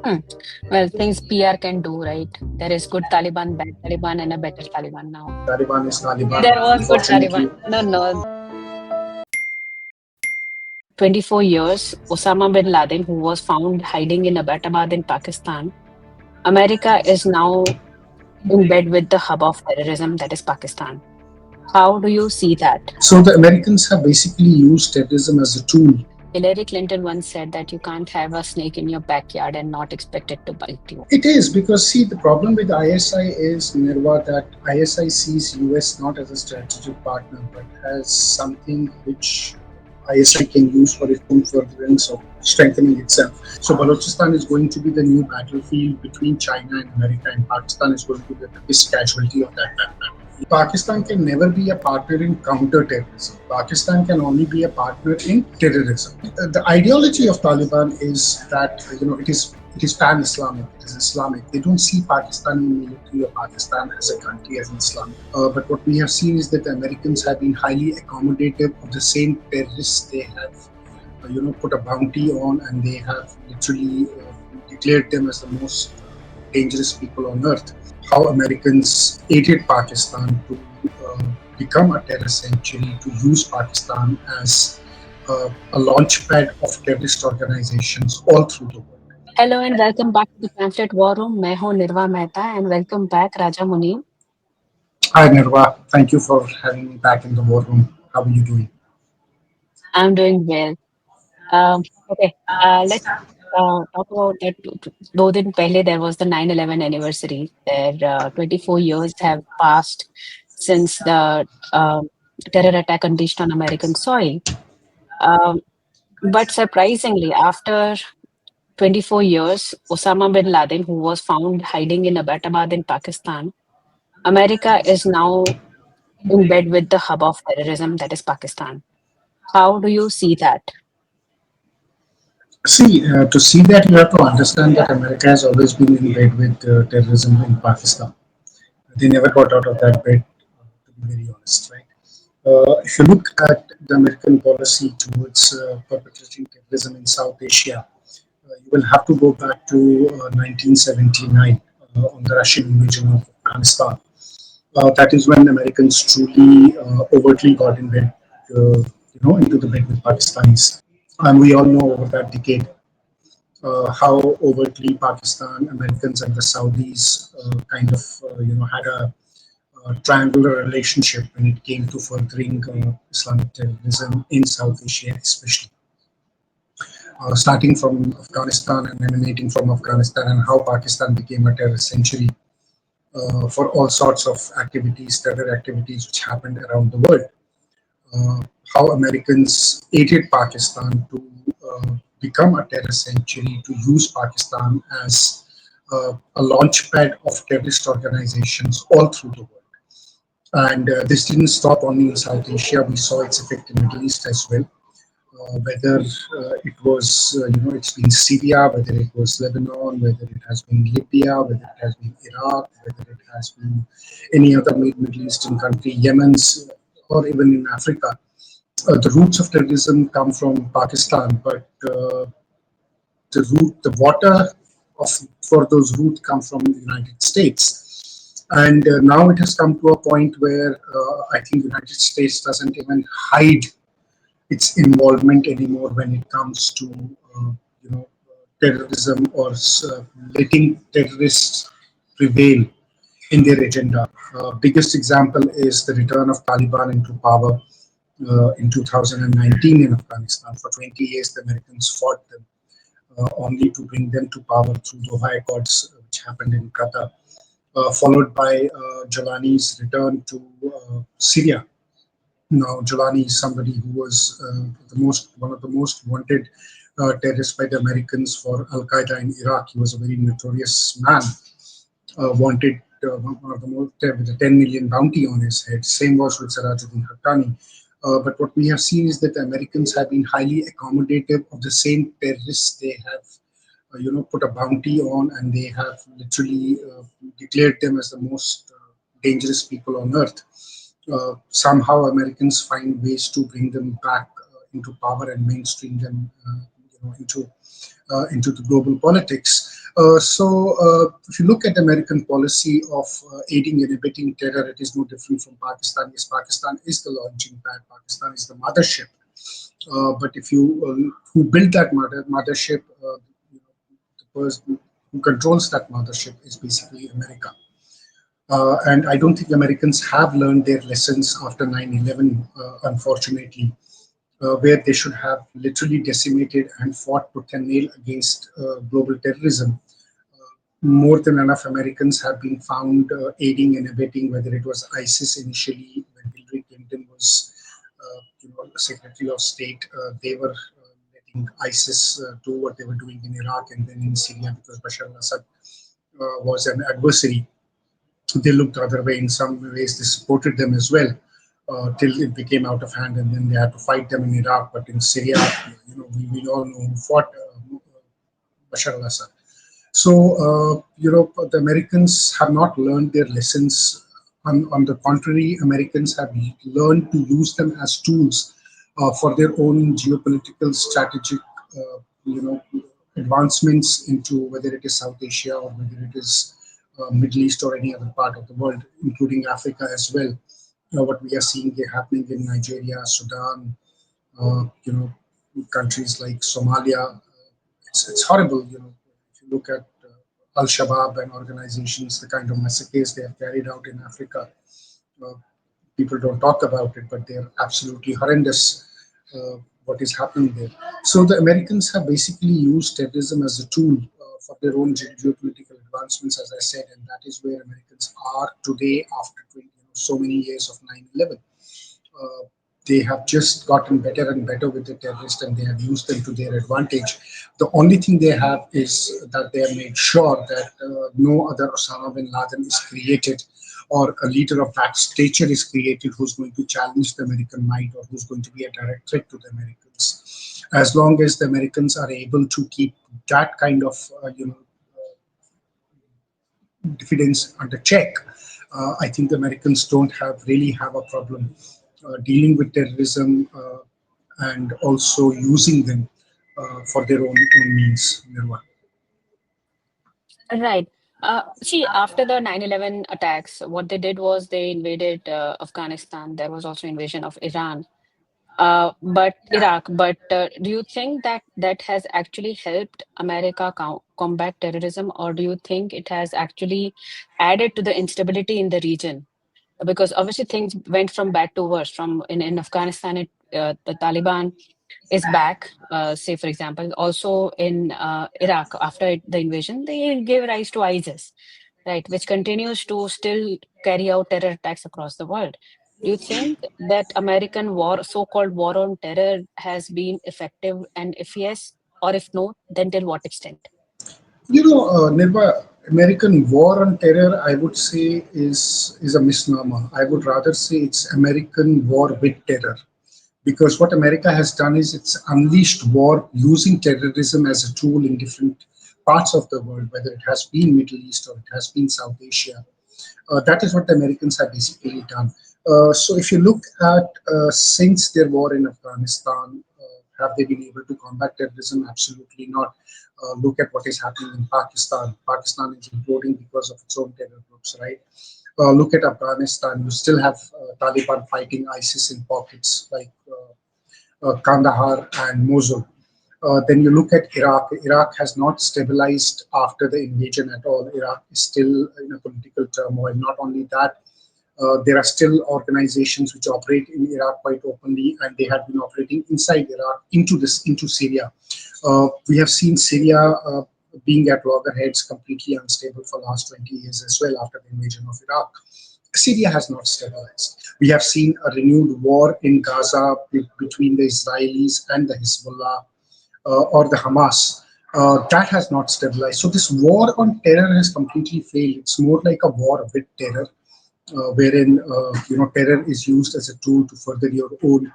Hmm. Well, things PR can do, right? There is good Taliban, bad Taliban, and a better Taliban now. Taliban is Taliban. There was good Taliban. Unfortunately, No, no. 24 years, Osama bin Laden, who was found hiding in Abbottabad in Pakistan. America is now in bed with the hub of terrorism, that is Pakistan. How do you see that? so the Americans have basically used terrorism as a tool. Hillary Clinton once said that you can't have a snake in your backyard and not expect it to bite you. It is because see the problem with ISI is Nirva that ISI sees US not as a strategic partner but as something which ISI can use for its own furtherance of strengthening itself. So Balochistan is going to be the new battlefield between China and America, and Pakistan is going to be the biggest casualty of that battlefield. Pakistan can never be a partner in counter-terrorism. Pakistan can only be a partner in terrorism. The ideology of Taliban is that it is pan-Islamic. It is Islamic. They don't see Pakistani military or Pakistan as a country as an Islamic. But what we have seen is that the Americans have been highly accommodative of the same terrorists they have, put a bounty on, and they have literally declared them as the most dangerous people on earth. How Americans aided Pakistan to uh, become a terror sanctuary, to use Pakistan as a launchpad of terrorist organizations all through the world. Hello and welcome back to the Pamphlet War Room. मैं हूं Nirwa Mehta and welcome back Raja Muneeb. Hi, Nirwa. Thank you for having me back in the war room. How are you doing? I'm doing well. Okay, let's talk about that. 2 दिन पहले there was the 9/11 anniversary. There 24 years have passed since the terror attack unleashed on American soil. Um, but surprisingly, after 24 years, Osama bin Laden, who was found hiding in Abbottabad in Pakistan, America is now in bed with the hub of terrorism, that is Pakistan. How do you see that? See, to see that, you have to understand that America has always been in bed with terrorism in Pakistan. They never got out of that bed, to be very honest, right? If you look at the American policy towards perpetrating terrorism in South Asia, you will have to go back to 1979 on the Russian invasion of Afghanistan. That is when Americans truly overtly got in bed, into the bed with Pakistanis. And we all know over that decade how overtly Pakistan, Americans, and the Saudis kind of had a triangular relationship when it came to furthering Islamic terrorism in South Asia, especially starting from Afghanistan and emanating from Afghanistan, and how Pakistan became a terror sanctuary for all sorts of activities, terror activities which happened around the world. uh, how Americans aided Pakistan to become a terror sanctuary, to use Pakistan as a launchpad of terrorist organizations all through the world. And this didn't stop only in South Asia. We saw its effect in Middle East as well. Whether it was, it's been Syria, whether it was Lebanon, whether it has been Libya, whether it has been Iraq, whether it has been any other Middle Eastern country, Yemen's, or even in Africa. The roots of terrorism come from Pakistan, but the water of for those roots come from the United States. And now it has come to a point where I think the United States doesn't even hide its involvement anymore when it comes to terrorism or letting terrorists prevail in their agenda. Biggest example is the return of Taliban into power in 2019 in Afghanistan. For 20 years, the Americans fought them, only to bring them to power through Doha Accords, which happened in Qatar, followed by Jalani's return to Syria. Now, Jalani is somebody who was one of the most wanted terrorists by the Americans for Al Qaeda in Iraq. He was a very notorious man, wanted one of the most with a 10 million bounty on his head. Same was with Sirajuddin Haqqani. But what we have seen is that the Americans have been highly accommodative of the same terrorists they have, put a bounty on, and they have literally declared them as the most dangerous people on earth. Somehow Americans find ways to bring them back into power and mainstream them, into the global politics. If you look at American policy of aiding and abetting terror, it is no different from Pakistan. Yes, Pakistan is the launching pad. Pakistan is the mothership. But if you who built that mothership, you know, the person who controls that mothership is basically America. And I don't think Americans have learned their lessons after 9/11, unfortunately, where they should have literally decimated and fought tooth and nail against global terrorism. More than enough Americans have been found aiding and abetting, whether it was ISIS initially when Hillary Clinton was, Secretary of State. They were letting ISIS do what they were doing in Iraq and then in Syria because Bashar al-Assad was an adversary. They looked the other way. In some ways, they supported them as well till it became out of hand, and then they had to fight them in Iraq. But in Syria, we all know who fought Bashar al-Assad. The Americans have not learned their lessons. On the contrary, Americans have learned to use them as tools for their own geopolitical strategic, you know, advancements into whether it is South Asia or whether it is Middle East or any other part of the world, including Africa as well. What we are seeing here happening in Nigeria, Sudan, uh, you know, countries like Somalia. It's horrible. If you look at Al Shabaab and organizations, the kind of massacres they have carried out in Africa, uh, people don't talk about it, but they're absolutely horrendous. What is happening there? So the Americans have basically used terrorism as a tool for their own geopolitical advancements, as I said, and that is where Americans are today after 20, so many years of 9/11. uh, they have just gotten better and better with the terrorists and they have used them to their advantage. The only thing they have is that they have made sure that no other Osama bin Laden is created or a leader of that stature is created who's going to challenge the American might or who's going to be a direct threat to the Americans. As long as the Americans are able to keep that kind of diffidence under check, I think the Americans don't have really have a problem dealing with terrorism and also using them for their own means. Nirwa. Right. See, after the 9/11 attacks, what they did was they invaded Afghanistan. There was also invasion of Iran, but Iraq. But do you think that that has actually helped America combat terrorism, or do you think it has actually added to the instability in the region? Because obviously things went from bad to worse. From in Afghanistan, the Taliban is back. Say, for example, also in Iraq, after the invasion, they gave rise to ISIS, right, which continues to still carry out terror attacks across the world. Do you think that American war, so-called war on terror, has been effective? And if yes, or if no, then till what extent? Nirva, American war on terror, I would say, is a misnomer. I would rather say it's American war with terror. Because what America has done is it's unleashed war using terrorism as a tool in different parts of the world, whether it has been Middle East or it has been South Asia. That is what the Americans have basically done. So if you look at since their war in Afghanistan, have they been able to combat terrorism? Absolutely not. Look at what is happening in Pakistan. Pakistan is imploding because of its own terror groups, right? Look at Afghanistan. You still have Taliban fighting ISIS in pockets like Kandahar and Mosul. Then you look at Iraq. Iraq has not stabilized after the invasion at all. Iraq is still in a political turmoil. Not only that, there are still organizations which operate in Iraq quite openly, and they have been operating inside Iraq into Syria. We have seen Syria being at loggerheads, completely unstable for the last 20 years as well after the invasion of Iraq. Syria has not stabilized. We have seen a renewed war in Gaza between the Israelis and the Hezbollah or the Hamas. That has not stabilized. So this war on terror has completely failed. It's more like a war with terror, wherein terror is used as a tool to further your own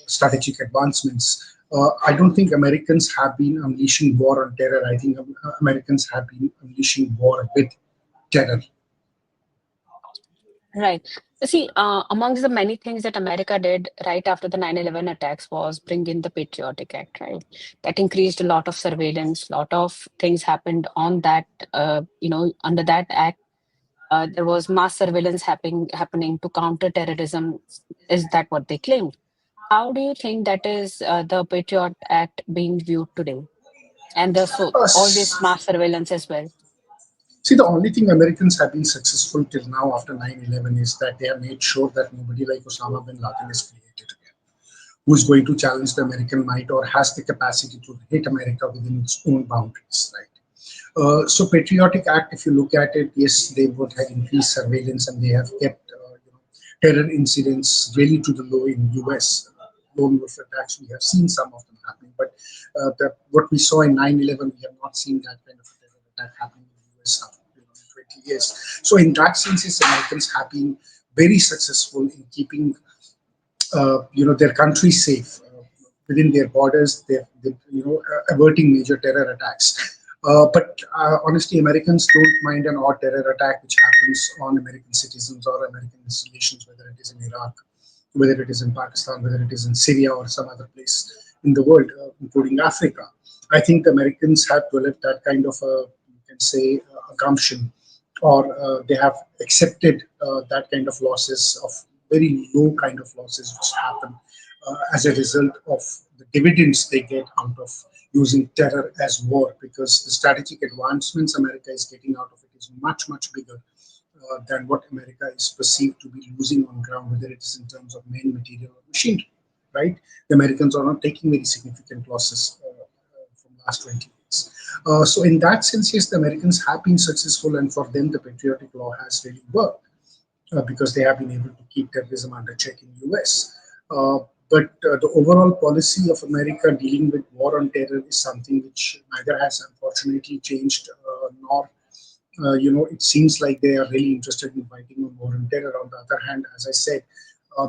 strategic advancements. I don't think Americans have been unleashing war on terror. I think Americans have been unleashing war with terror. Right. See, amongst the many things that America did right after the 9/11 attacks was bring in the Patriotic Act, right? That increased a lot of surveillance, lot of things happened on that, under that act. There was mass surveillance happening to counter terrorism. Is that what they claimed? How do you think that is the Patriot Act being viewed today? And the so all this mass surveillance as well. See, the only thing Americans have been successful till now after 9/11 is that they have made sure that nobody like Osama bin Laden is created again, who is going to challenge the American might or has the capacity to hit America within its own boundaries, right? So Patriotic Act, if you look at it, yes, they would have increased surveillance and they have kept terror incidents really to the low in US. Lone wolf attacks, we have seen some of them happening, but what we saw in 9/11, we have not seen that kind of a terror attack happening in the US after 20 years. So in that sense, yes, Americans have been very successful in keeping their country safe within their borders. They're averting major terror attacks. But honestly, Americans don't mind an odd terror attack which happens on American citizens or American installations, whether it is in Iraq, whether it is in Pakistan, whether it is in Syria or some other place in the world, including Africa. I think the Americans have developed that kind of a, you can say, gumption, or they have accepted that kind of losses, of very low kind of losses which happen as a result of the dividends they get out of using terror as war, because the strategic advancements America is getting out of it is much, much bigger than what America is perceived to be losing on ground, whether it is in terms of main material or machinery, right? The Americans are not taking very significant losses from last 20 years. So in that sense, yes, the Americans have been successful, and for them, the patriotic law has really worked because they have been able to keep terrorism under check in US. But the overall policy of America dealing with war on terror is something which neither has unfortunately changed nor it seems like they are really interested in fighting on war and terror. On the other hand, as I said,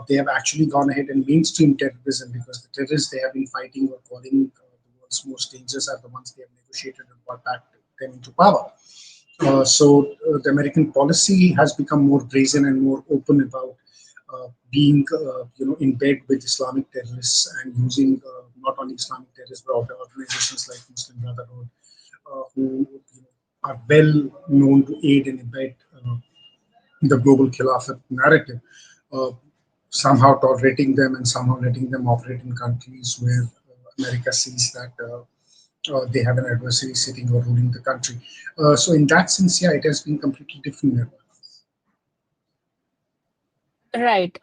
they have actually gone ahead and mainstream terrorism, because the terrorists they have been fighting or calling the world's most dangerous are the ones they have negotiated and brought back them into power. So the American policy has become more brazen and more open about being, in bed with Islamic terrorists and using not only Islamic terrorists but other organizations like Muslim Brotherhood, who are well known to aid and abet the global Khilafat narrative, uh, somehow tolerating them and somehow letting them operate in countries where America sees that they have an adversary sitting or ruling the country. So in that sense, yeah, it has been completely different. Right.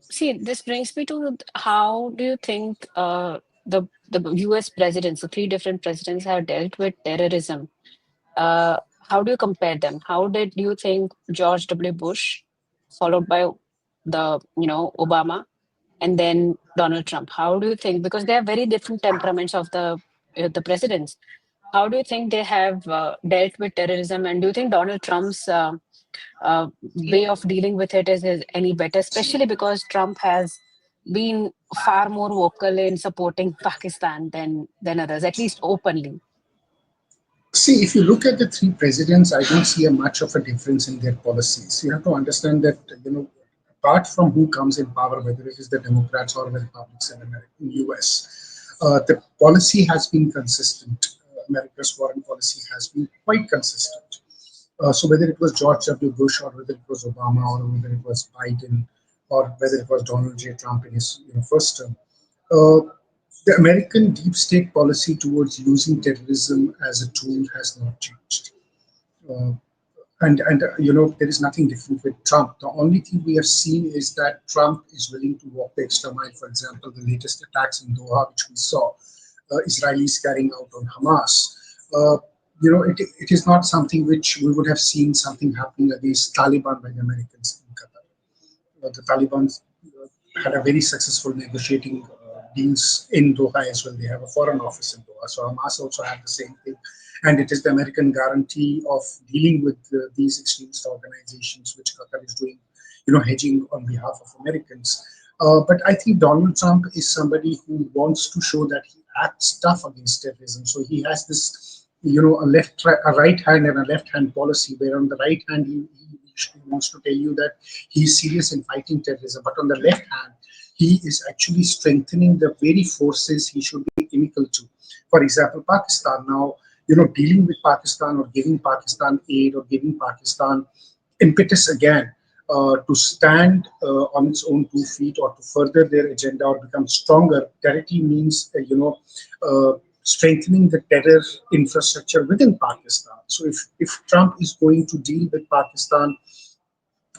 See, this brings me to how do you think the US presidents, the three different presidents, have dealt with terrorism? How do you compare them? How did you think George W. Bush, followed by Obama, and then Donald Trump? How do you think? Because they are very different temperaments of the presidents. How do you think they have dealt with terrorism? And do you think Donald Trump's way of dealing with it is any better, especially because Trump has been far more vocal in supporting Pakistan than others, at least openly. See, if you look at the three presidents, I don't see a much of a difference in their policies. You have to understand that, apart from who comes in power, whether it is the Democrats or the Republicans in US, the policy has been consistent. America's foreign policy has been quite consistent. So whether it was George W. Bush or whether it was Obama or whether it was Biden or whether it was Donald J. Trump in his first term, uh, the American deep state policy towards using terrorism as a tool has not changed. Uh, and there is nothing different with Trump. The only thing we have seen is that Trump is willing to walk the extra mile. For example, the latest attacks in Doha, which we saw, Israelis carrying out on Hamas. Uh, it is not something which we would have seen something happening against Taliban by the Americans in Qatar. The Taliban had a very successful negotiating deals in Doha as well. They have a foreign office in Doha. So Hamas also had the same thing. And it is the American guarantee of dealing with these extremist organizations, which Qatar is doing, hedging on behalf of Americans. But I think Donald Trump is somebody who wants to show that he acts tough against terrorism. So he has this, a right hand and a left hand policy, where on the right hand he He wants to tell you that he is serious in fighting terrorism, but on the left hand, he is actually strengthening the very forces he should be inimical to. For example, Pakistan now, dealing with Pakistan or giving Pakistan aid or giving Pakistan impetus again to stand on its own 2 feet or to further their agenda or become stronger directly means, strengthening the terror infrastructure within Pakistan. So if Trump is going to deal with Pakistan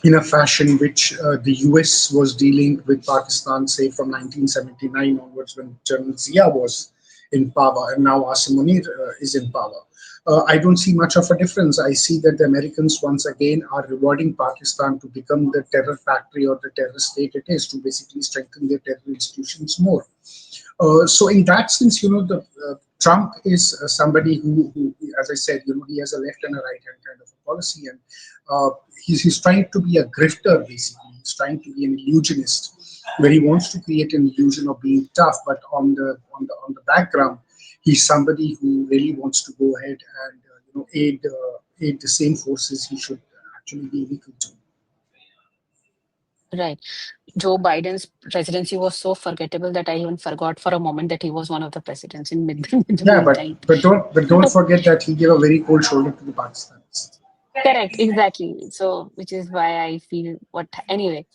in a fashion which the US was dealing with Pakistan, say from 1979 onwards, when General Zia was in power, and now Asim Munir is in power. I don't see much of a difference. I see that the Americans once again are rewarding Pakistan to become the terror factory or the terror state it is, to basically strengthen their terror institutions more. So in that sense, the Trump is somebody who, as I said, he has a left and a right hand kind of a policy, and he's trying to be a grifter basically. He's trying to be an illusionist, where he wants to create an illusion of being tough, but on the background, he's somebody who really wants to go ahead and aid the same forces he should actually be equal to. Right. Joe Biden's presidency was so forgettable that I even forgot for a moment that he was one of the presidents in the Yeah, but meantime. don't forget that he gave a very cold shoulder to the Pakistanis. Correct, exactly. So, which is why I feel what, anyway.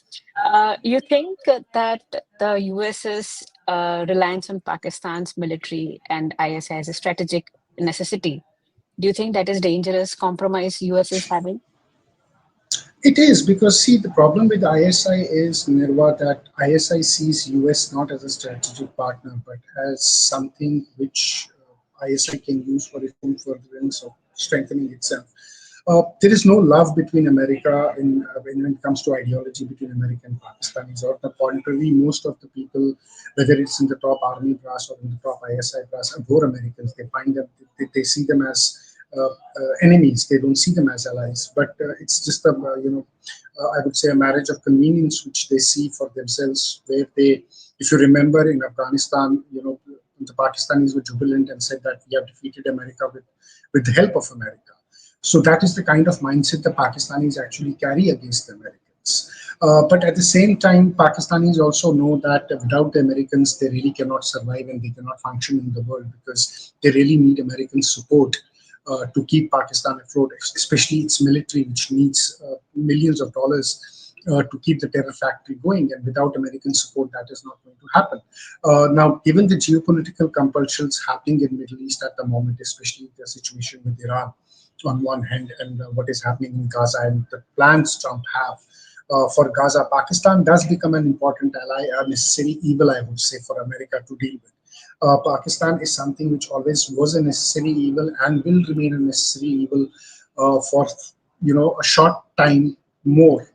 You think that the US's reliance on Pakistan's military and ISI as a strategic necessity, do you think that is dangerous compromise US is having? It is because, see, the problem with ISI is, Nirva, that ISI sees US not as a strategic partner but as something which ISI can use for its own furtherance of strengthening itself. There is no love between America when it comes to ideology between America and Pakistanis. Or the contrary, most of the people, whether it's in the top army brass or in the top ISI brass, abhor Americans. They find them, they see them as enemies. They don't see them as allies. But it's just a, I would say, a marriage of convenience which they see for themselves. Where they, if you remember, in Afghanistan, the Pakistanis were jubilant and said that we have defeated America with the help of America. So that is the kind of mindset the Pakistanis actually carry against the Americans. But at the same time, Pakistanis also know that without the Americans, they really cannot survive and they cannot function in the world, because they really need American support to keep Pakistan afloat, especially its military, which needs millions of dollars to keep the terror factory going. And without American support, that is not going to happen. Now, given the geopolitical compulsions happening in Middle East at the moment, especially the situation with Iran on one hand, and what is happening in Gaza and the plans Trump have for Gaza, Pakistan does become an important ally, a necessary evil, I would say, for America to deal with. Pakistan is something which always was a necessary evil and will remain a necessary evil for a short time more,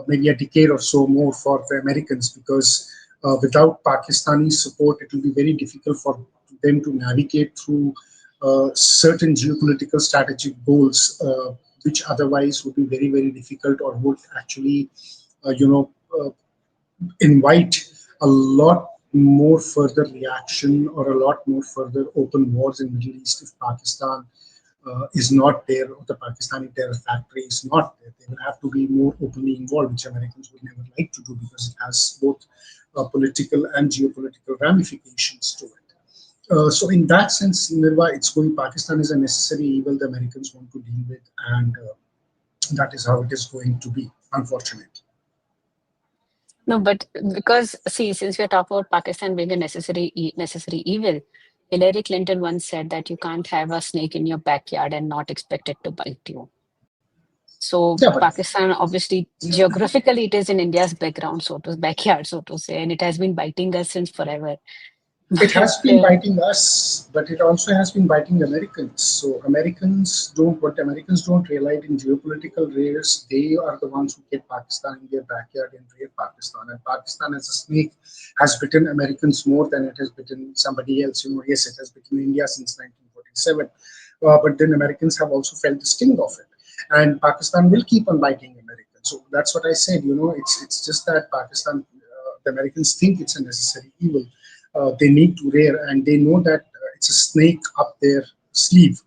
maybe a decade or so more for the Americans, because without Pakistani support, it will be very difficult for them to navigate through certain geopolitical strategic goals, which otherwise would be very, very difficult or would actually, uh, you know, uh, invite a lot more further reaction or a lot more further open wars in Middle East if Pakistan is not there, or the Pakistani terror factory is not there. They will have to be more openly involved, which Americans would never like to do because it has both political and geopolitical ramifications to it. So in that sense, Nirva, it's going. Pakistan is a necessary evil the Americans want to deal with, and that is how it is going to be. Unfortunately. No, but because see, since we are talking about Pakistan being a necessary evil, Hillary Clinton once said that you can't have a snake in your backyard and not expect it to bite you. So Yeah, but Pakistan, obviously, geographically, it is in India's background, so to backyard, so to say, and it has been biting us since forever. it But has been biting us, but it also has been biting Americans. So Americans don't realize in geopolitical rares, they are the ones who get Pakistan in their backyard and raid Pakistan. And Pakistan as a snake has bitten Americans more than it has bitten somebody else. Yes, it has bitten India since 1947, but then Americans have also felt the sting of it, and Pakistan will keep on biting Americans. So that's what I said. It's just that Pakistan, the Americans think it's a necessary evil. They need to rear, and they know that it's a snake up their sleeve,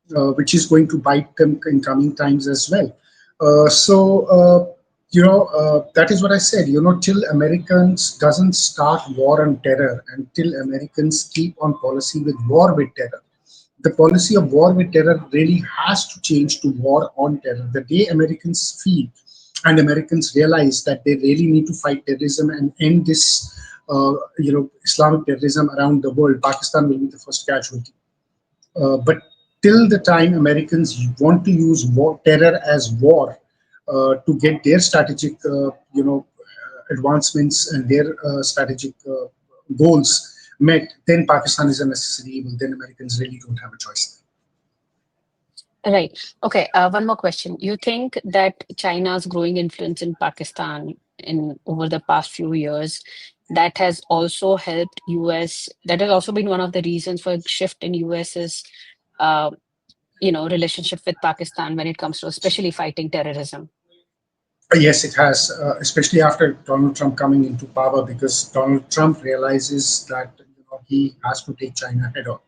which is going to bite them in coming times as well. So that is what I said. Till Americans doesn't start war on terror, and till Americans keep on policy with war with terror, the policy of war with terror really has to change to war on terror. The day Americans feel and Americans realize that they really need to fight terrorism and end this, Islamic terrorism around the world, Pakistan will be the first casualty. But till the time Americans want to use terror as war to get their strategic, advancements and their strategic goals met, then Pakistan is a necessary evil. Then Americans really don't have a choice. Right. Okay. One more question. You think that China's growing influence in Pakistan in over the past few years that has also helped US, that has also been one of the reasons for a shift in US's uh, relationship with Pakistan when it comes to especially fighting terrorism? Yes, it has, especially after Donald Trump coming into power, because Donald Trump realizes that he has to take China head on.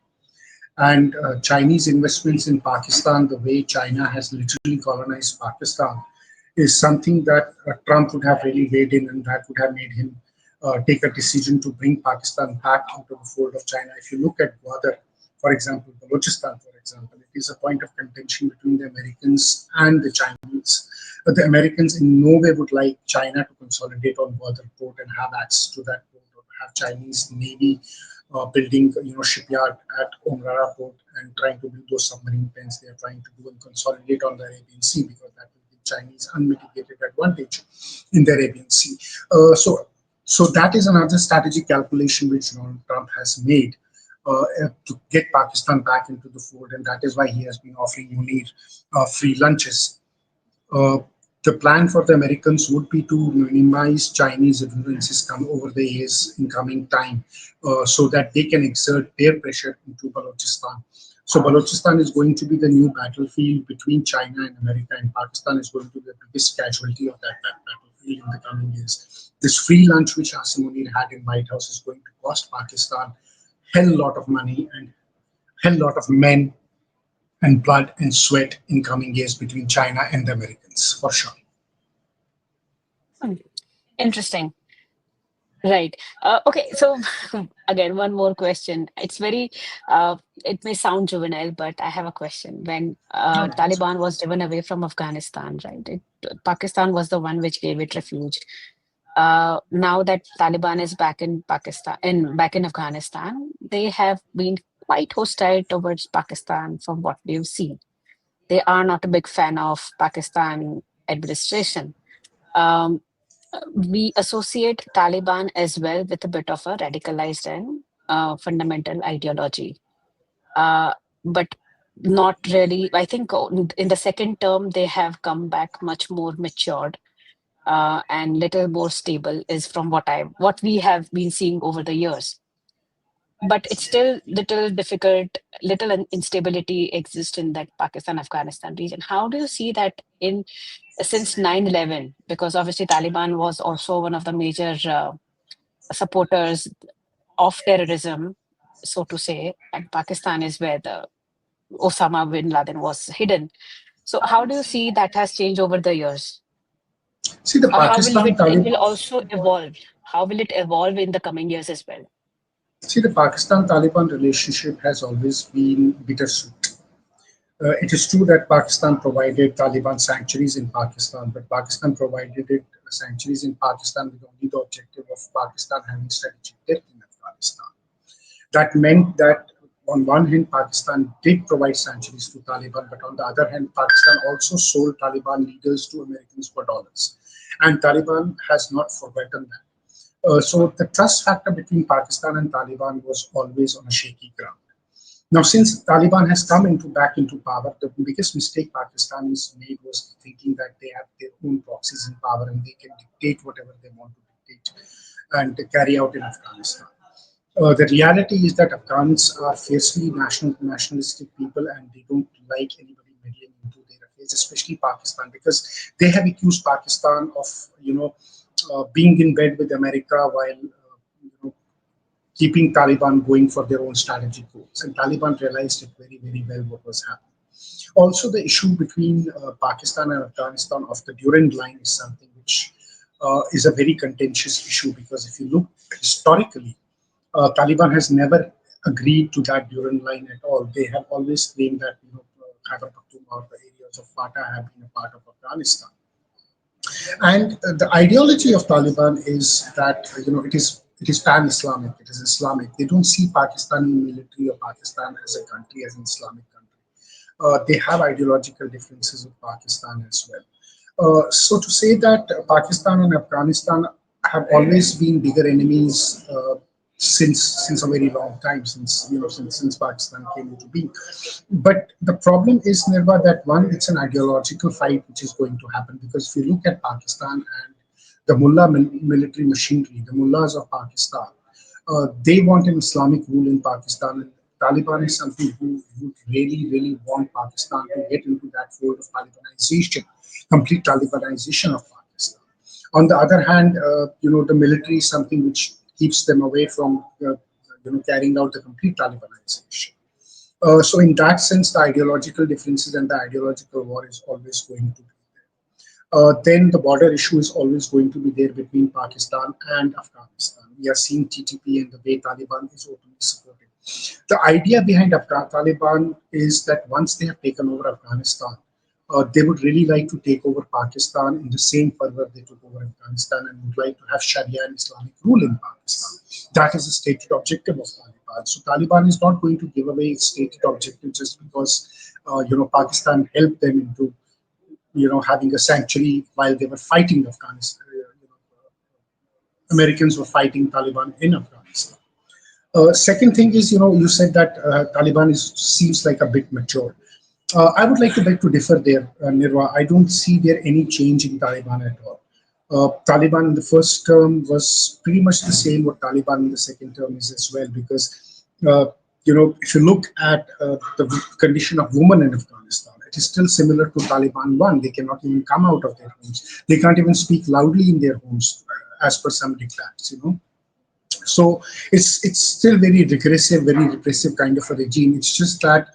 And Chinese investments in Pakistan, the way China has literally colonized Pakistan, is something that Trump would have really weighed in, and that would have made him take a decision to bring Pakistan back into the fold of China. If you look at Gwadar, for example, Balochistan, for example, it is a point of contention between the Americans and the Chinese. The Americans in no way would like China to consolidate on Gwadar port and have access to that port, or have Chinese Navy building shipyard at Omrara port and trying to build those submarine pens they are trying to do and consolidate on the Arabian Sea, because that will give Chinese unmitigated advantage in the Arabian Sea. So that is another strategic calculation which Donald Trump has made to get Pakistan back into the fold, and that is why he has been offering Munir free lunches. uh, the plan for the Americans would be to minimize Chinese influences come over the years in coming time, so that they can exert their pressure into Balochistan. So Balochistan is going to be the new battlefield between China and America, and Pakistan is going to be the biggest casualty of that battlefield in the coming years. This free lunch which Asim Munir had in White House is going to cost Pakistan hell lot of money and hell lot of men and blood and sweat in coming years between China and the Americans, for sure. Hmm. Interesting. Right. Okay. So again, one more question. It may sound juvenile, but I have a question. When No, it's Taliban was driven away from Afghanistan, right? Pakistan was the one which gave it refuge. Now that Taliban is back in Afghanistan, they have been quite hostile towards Pakistan from what we've seen. They are not a big fan of Pakistan administration. Um, we associate Taliban as well with a bit of a radicalized and fundamental ideology. Uh, but not really. I think in the second term, they have come back much more matured and little more stable is from what we have been seeing over the years. But it's still little difficult, little instability exists in that Pakistan Afghanistan region. How do you see that in since 9/11? Because obviously Taliban was also one of the major supporters of terrorism, so to say, and Pakistan is where the Osama bin Laden was hidden. So how do you see that has changed over the years? See the Or how will Pakistan it Taliban. will also evolve? How will it evolve in the coming years as well? See the Pakistan Taliban relationship has always been bittersweet. It is true that Pakistan provided Taliban sanctuaries in Pakistan, but Pakistan provided it sanctuaries in Pakistan with only the objective of Pakistan having strategic depth in Afghanistan. That meant that on one hand, Pakistan did provide sanctuaries to Taliban, but on the other hand, Pakistan also sold Taliban leaders to Americans for dollars. And Taliban has not forgotten that. So the trust factor between Pakistan and Taliban was always on a shaky ground. Now, since Taliban has come into back into power, the biggest mistake Pakistanis made was thinking that they have their own proxies in power and they can dictate whatever they want to dictate and carry out in Afghanistan. The reality is that Afghans are fiercely nationalistic people, and they don't like anybody meddling into their affairs, especially Pakistan, because they have accused Pakistan of being in bed with America while keeping Taliban going for their own strategic goals. And Taliban realized it very, very well what was happening. Also, the issue between Pakistan and Afghanistan of the Durand Line is something which is a very contentious issue, because if you look historically, Taliban has never agreed to that Durand Line at all. They have always claimed that Khyber Pakhtunkhwa or the areas of FATA have been a part of Afghanistan. And the ideology of Taliban is that it is pan-Islamic, it is Islamic. They don't see Pakistani military or Pakistan as a country, as an Islamic country. They have ideological differences with Pakistan as well. So to say that Pakistan and Afghanistan have always been bigger enemies since a very long time, since Pakistan came into being. But the problem is, Nirva, that one, it's an ideological fight which is going to happen, because if you look at Pakistan and the military machinery, the mullahs of Pakistan, they want an Islamic rule in Pakistan. And Taliban is something who really, really want Pakistan to get into that fold of Talibanization, complete Talibanization of Pakistan. On the other hand, the military is something which keeps them away from, carrying out the complete Talibanization. So, in that sense, the ideological differences and the ideological war is always going to be. Then the border issue is always going to be there between Pakistan and Afghanistan. We are seeing TTP and the way Taliban is openly supported. The idea behind Taliban is that once they have taken over Afghanistan, they would really like to take over Pakistan in the same fervor they took over Afghanistan, and would like to have Sharia and Islamic rule in Pakistan. That is a stated objective of Taliban. So Taliban is not going to give away its stated objective just because Pakistan helped them into having a sanctuary while they were fighting Afghanistan. Americans were fighting Taliban in Afghanistan. Second thing is, you said that Taliban seems like a bit mature. I would like to beg to differ there, Nirwa. I don't see there any change in Taliban at all. Taliban in the first term was pretty much the same what Taliban in the second term is as well, because if you look at the condition of women in Afghanistan, it is still similar to Taliban one. They cannot even come out of their homes. They can't even speak loudly in their homes, as per some dictats. So it's still very regressive, very repressive kind of a regime. It's just that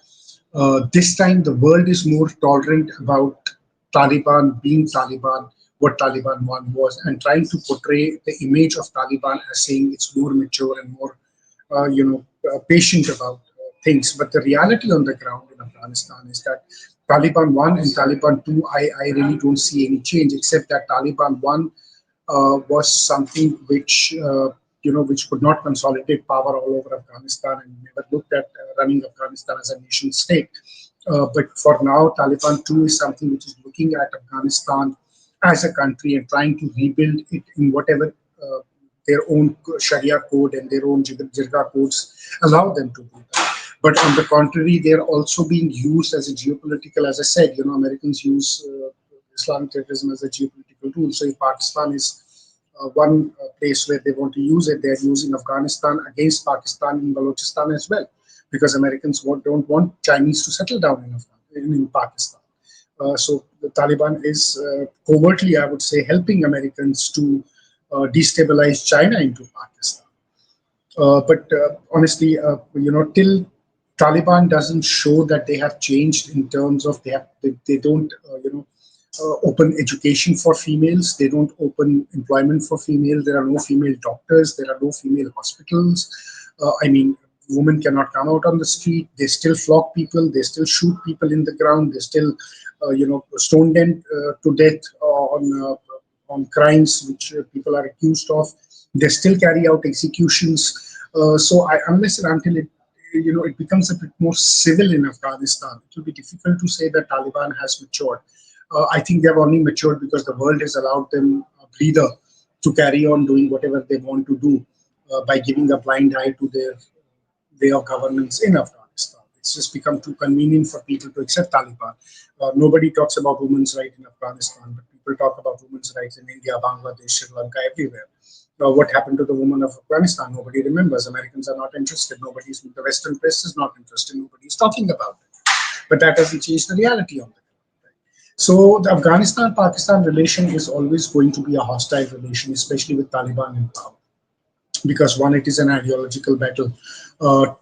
this time the world is more tolerant about Taliban being Taliban, what Taliban one was, and trying to portray the image of Taliban as saying it's more mature and more, patient about things. But the reality on the ground in Afghanistan is that Taliban one and Taliban two, I really don't see any change, except that Taliban one was something which could not consolidate power all over Afghanistan, and never looked at running Afghanistan as a nation state. But for now, Taliban too is something which is looking at Afghanistan as a country and trying to rebuild it in whatever their own Sharia code and their own Jirga codes allow them to do that. But on the contrary, they are also being used as a geopolitical. As I said, Americans use Islamic terrorism as a geopolitical tool. So if Pakistan is one place where they want to use it, they're using Afghanistan against Pakistan in Balochistan as well, because Americans don't want Chinese to settle down in Pakistan. So the Taliban is covertly, I would say, helping Americans to destabilize China into Pakistan. But honestly, till Taliban doesn't show that they have changed in terms of they don't open education for females. They don't open employment for females. There are no female doctors. There are no female hospitals. I mean, women cannot come out on the street. They still flog people. They still shoot people in the ground. They still, stone them to death on crimes which people are accused of. They still carry out executions. Unless and until it becomes a bit more civil in Afghanistan, it will be difficult to say that Taliban has matured. I think they have only matured because the world has allowed them a breather to carry on doing whatever they want to do by giving a blind eye to their way of governance in Afghanistan. It's just become too convenient for people to accept Taliban. Nobody talks about women's rights in Afghanistan, but people talk about women's rights in India, Bangladesh, Sri Lanka, everywhere. What happened to the women of Afghanistan? Nobody remembers. Americans are not interested. The Western press is not interested. Nobody is talking about it. But that doesn't change the reality on the ground. So the Afghanistan-Pakistan relation is always going to be a hostile relation, especially with Taliban in power, because one, it is an ideological battle.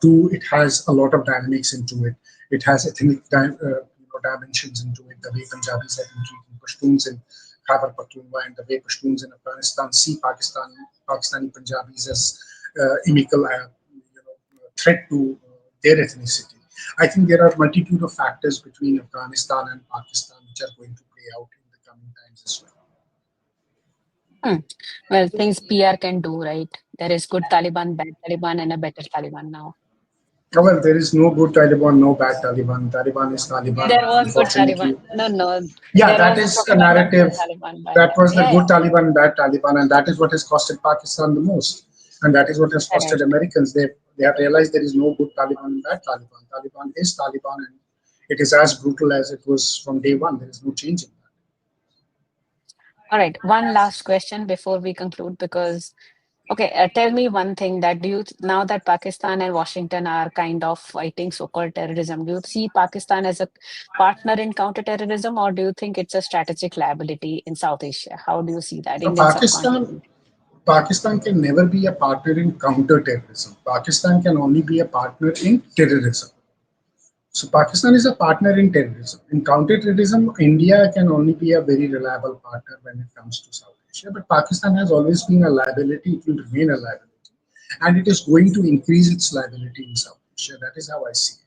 Two, it has a lot of dynamics into it. It has ethnic dimensions into it. The way Punjabis have been treating Pashtuns in Khyber Pakhtunkhwa, and the way Pashtuns in Afghanistan see Pakistani Punjabis as inimical, threat to their ethnicity. I think there are multitude of factors between Afghanistan and Pakistan which are going to play out in the coming times as well. Hmm. Well, things PR can do, right? There is good Taliban, bad Taliban, and a better Taliban now. Well, there is no good Taliban, no bad Taliban. Taliban is Taliban, There was good Taliban. unfortunately. No, no. Yeah, There that was a is the propaganda narrative. good Taliban, bad That Taliban. was the Yeah, good yeah. Taliban, bad Taliban, and that is what has costed Pakistan the most. And that is what has costed Correct. Americans. They have realized there is no good Taliban and bad Taliban. Taliban is Taliban, and it is as brutal as it was from day one. There is no change in that. All right. One last question before we conclude, because okay, tell me one thing that now that Pakistan and Washington are kind of fighting so-called terrorism, do you see Pakistan as a partner in counter-terrorism, or do you think it's a strategic liability in South Asia? How do you see that Now, Indian subcontinent? Pakistan can never be a partner in counter-terrorism. Pakistan can only be a partner in terrorism. So Pakistan is a partner in terrorism. In counter-terrorism, India can only be a very reliable partner when it comes to South Asia. But Pakistan has always been a liability. It will remain a liability, and it is going to increase its liability in South Asia. That is how I see it.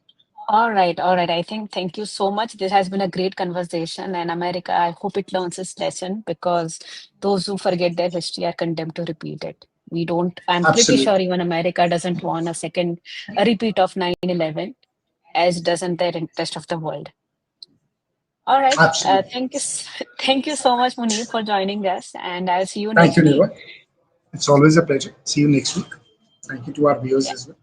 All right, all right. I think thank you so much. This has been a great conversation, and America, I hope it learns its lesson because those who forget their history are condemned to repeat it. We don't, I'm pretty sure Absolutely, even America doesn't want a repeat of 9/11, as doesn't the rest of the world. All right. absolutely. Thank you so much, Muneeb, for joining us, and I'll see you Thank next you, week. Nirva. It's always a pleasure. See you next week. Thank you to our viewers Yeah. as well.